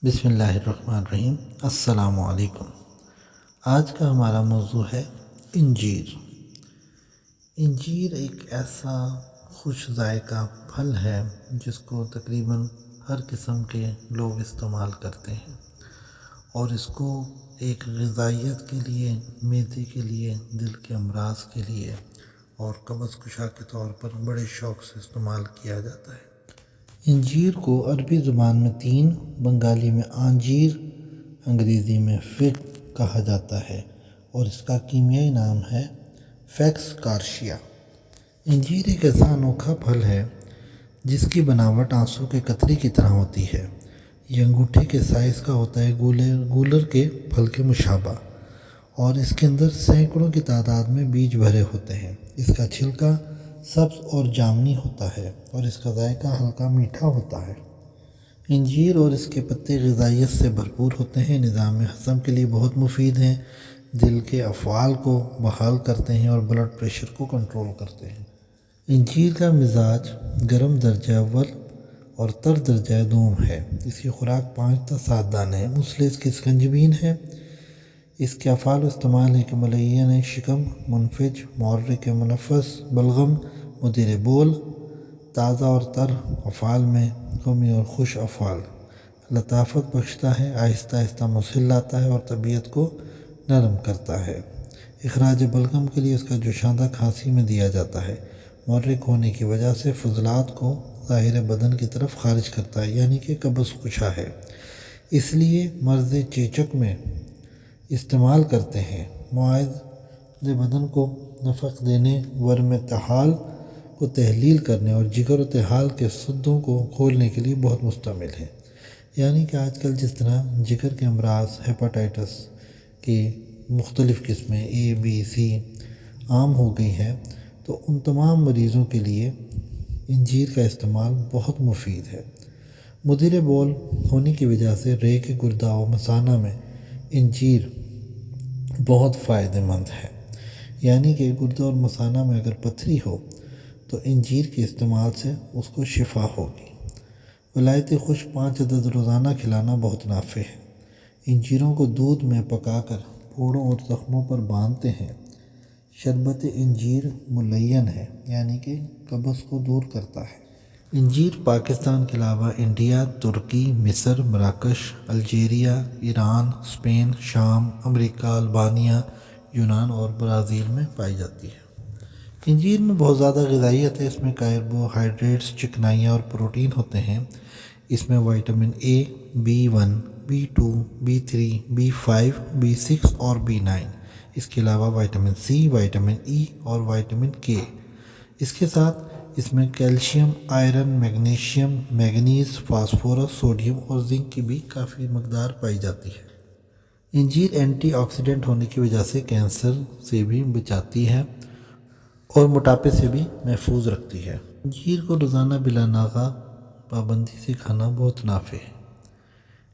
بسم اللہ الرحمن الرحیم۔ السلام علیکم۔ آج کا ہمارا موضوع ہے انجیر۔ انجیر ایک ایسا خوش ذائقہ پھل ہے جس کو تقریباً ہر قسم کے لوگ استعمال کرتے ہیں، اور اس کو ایک غذائیت کے لیے، معدے کے لیے، دل کے امراض کے لیے اور قبض کشا کے طور پر بڑے شوق سے استعمال کیا جاتا ہے۔ انجیر کو عربی زبان میں تین، بنگالی میں آنجیر، انگریزی میں فگ کہا جاتا ہے، اور اس کا کیمیائی نام ہے فیکس کارشیا۔ انجیر ایک ایسا انوکھا پھل ہے جس کی بناوٹ آنسو کے قطرے کی طرح ہوتی ہے۔ یہ انگوٹھے کے سائز کا ہوتا ہے، گولر کے پھل کے مشابہ، اور اس کے اندر سینکڑوں کی تعداد میں بیج بھرے ہوتے ہیں۔ اس کا چھلکا سبز اور جامنی ہوتا ہے، اور اس کا ذائقہ ہلکا میٹھا ہوتا ہے۔ انجیر اور اس کے پتے غذائیت سے بھرپور ہوتے ہیں، نظام ہضم کے لیے بہت مفید ہیں، دل کے افعال کو بحال کرتے ہیں اور بلڈ پریشر کو کنٹرول کرتے ہیں۔ انجیر کا مزاج گرم درجہ اول اور تر درجہ دوم ہے۔ اس کی خوراک 5 تا 7 دانے ہیں۔ مسلح اس کی سکنجبین ہے۔ اس کے افعال و استعمال ہے کہ ملین شکم، منفج، محرک منفس، بلغم، مدیر بول۔ تازہ اور تر افعال میں قمی اور خوش افعال۔ لطافت بخشتا ہے، آہستہ آہستہ مسل لاتا ہے اور طبیعت کو نرم کرتا ہے۔ اخراج بلغم کے لیے اس کا جوشاندہ کھانسی میں دیا جاتا ہے۔ محرک ہونے کی وجہ سے فضلات کو ظاہر بدن کی طرف خارج کرتا ہے، یعنی کہ قبض کشا ہے، اس لیے مرض چیچک میں استعمال کرتے ہیں۔ معدے بدن کو نفق دینے، ورم طحال کو تحلیل کرنے اور جگر و طحال کے سدوں کو کھولنے کے لیے بہت مستعمل ہے۔ یعنی کہ آج کل جس طرح جگر کے امراض، ہیپاٹائٹس کی مختلف قسمیں A B C عام ہو گئی ہیں، تو ان تمام مریضوں کے لیے انجیر کا استعمال بہت مفید ہے۔ مدیر بول ہونے کی وجہ سے رے کے گردہ و مثانہ میں انجیر بہت فائدہ مند ہے۔ یعنی کہ گردہ اور مثانہ میں اگر پتھری ہو تو انجیر کے استعمال سے اس کو شفا ہوگی۔ ولایتی خشک 5 عدد روزانہ کھلانا بہت نافع ہے۔ انجیروں کو دودھ میں پکا کر پھوڑوں اور زخموں پر باندھتے ہیں۔ شربت انجیر ملین ہے، یعنی کہ قبض کو دور کرتا ہے۔ انجیر پاکستان کے علاوہ انڈیا، ترکی، مصر، مراکش، الجیریا، ایران، اسپین، شام، امریکہ، البانیہ، یونان اور برازیل میں پائی جاتی ہے۔ انجیر میں بہت زیادہ غذائیت ہے۔ اس میں کاربوہائیڈریٹس، چکنائیاں اور پروٹین ہوتے ہیں۔ اس میں vitamin A، B1، B2، B3، B5، B6 اور B9۔ اس کے علاوہ وائٹامن C، وائٹامن E اور وائٹامن K۔ اس کے ساتھ اس میں calcium, iron, magnesium, manganese, phosphorus, sodium اور زنک کی بھی کافی مقدار پائی جاتی ہے۔ انجیر اینٹی آکسیڈنٹ ہونے کی وجہ سے کینسر سے بھی بچاتی ہے اور موٹاپے سے بھی محفوظ رکھتی ہے۔ انجیر کو روزانہ بلا ناغہ پابندی سے کھانا بہت نافع ہے۔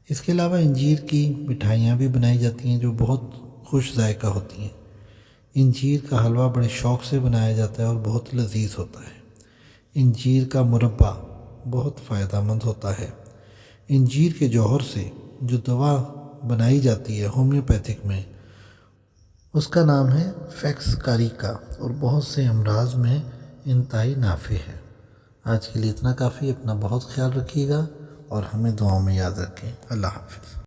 اس کے علاوہ انجیر کی مٹھائیاں بھی بنائی جاتی ہیں جو بہت خوش ذائقہ ہوتی ہیں۔ انجیر کا حلوہ بڑے شوق سے بنایا جاتا ہے اور بہت لذیذ ہوتا ہے۔ انجیر کا مربہ بہت فائدہ مند ہوتا ہے۔ انجیر کے جوہر سے جو دوا بنائی جاتی ہے ہومیوپیتھک میں، اس کا نام ہے فیکس کاریکا، اور بہت سے امراض میں انتہائی نافع ہے۔ آج کے لیے اتنا کافی۔ اپنا بہت خیال رکھیے گا اور ہمیں دعاؤں میں یاد رکھیں۔ اللہ حافظ۔